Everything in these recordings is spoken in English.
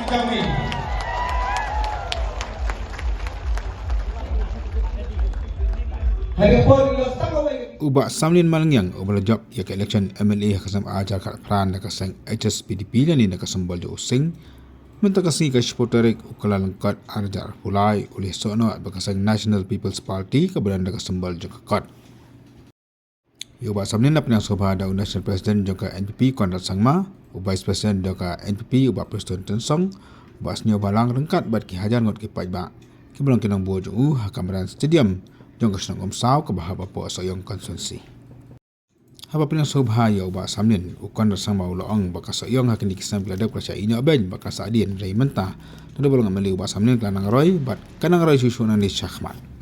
kami. Ubah samlin malangyang ubah job ya ke election MLA kasam ajar kat peran nak kasang HSPDP dan ni nak kasambal jo using mentakasi ke supporterik ukala lengkat arjar pulai oleh sono bakasang National People's Party keberan nak kasambal jo kat. Ubah samlin la penang sobha da National President jo ke NPP Conrad sangma, ubah Vice President jo ke NPP ubah Presiden Tensong, ubah senyo balang lengkat bat ki hajar ngot ki pajba. Ki belong kinang bo jo hakameran stadium. Jong kesenang sao ke bahaba po Sohïong konstitusi. Haba pinang sobha ya ubah samlin ukon rasang mau loong baka Sohïong hakin dikisam peladap kerja ini aben baka saadien rai mentah. Tentu bolong amali ubah samlin kelanang roy bat kanang roy susunan di syahmat.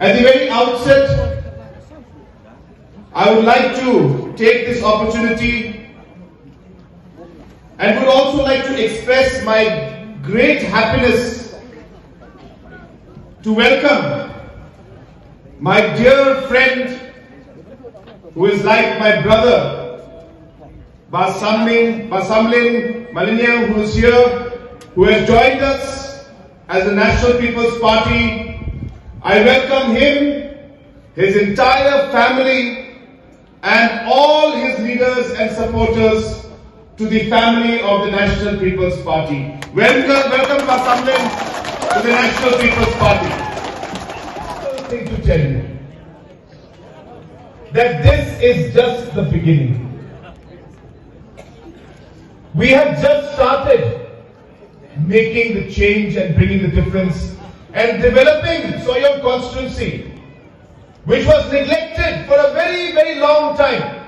At the very outset, I would like to take this opportunity and would also like to express my great happiness to welcome my dear friend who is like my brother, Basamlin Malinyang, who is here, who has joined us as the National People's Party. I welcome him, his entire family, and all his leaders and supporters to the family of the National People's Party. Welcome Basamlin to the National People's Party. I think to tell you that this is just the beginning. We have just started making the change and bringing the difference and developing Sohïong constituency, which was neglected for a very, very long time.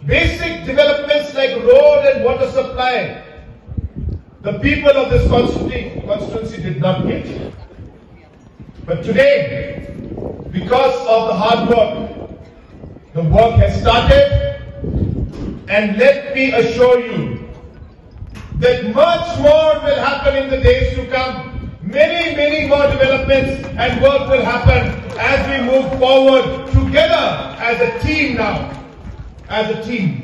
Basic developments like road and water supply, the people of this constituency did not get. But today, because of the hard work, the work has started, and let me assure you that much more will happen in the days to come. Many, many more developments and work will happen as we move forward together as a team now. As a team.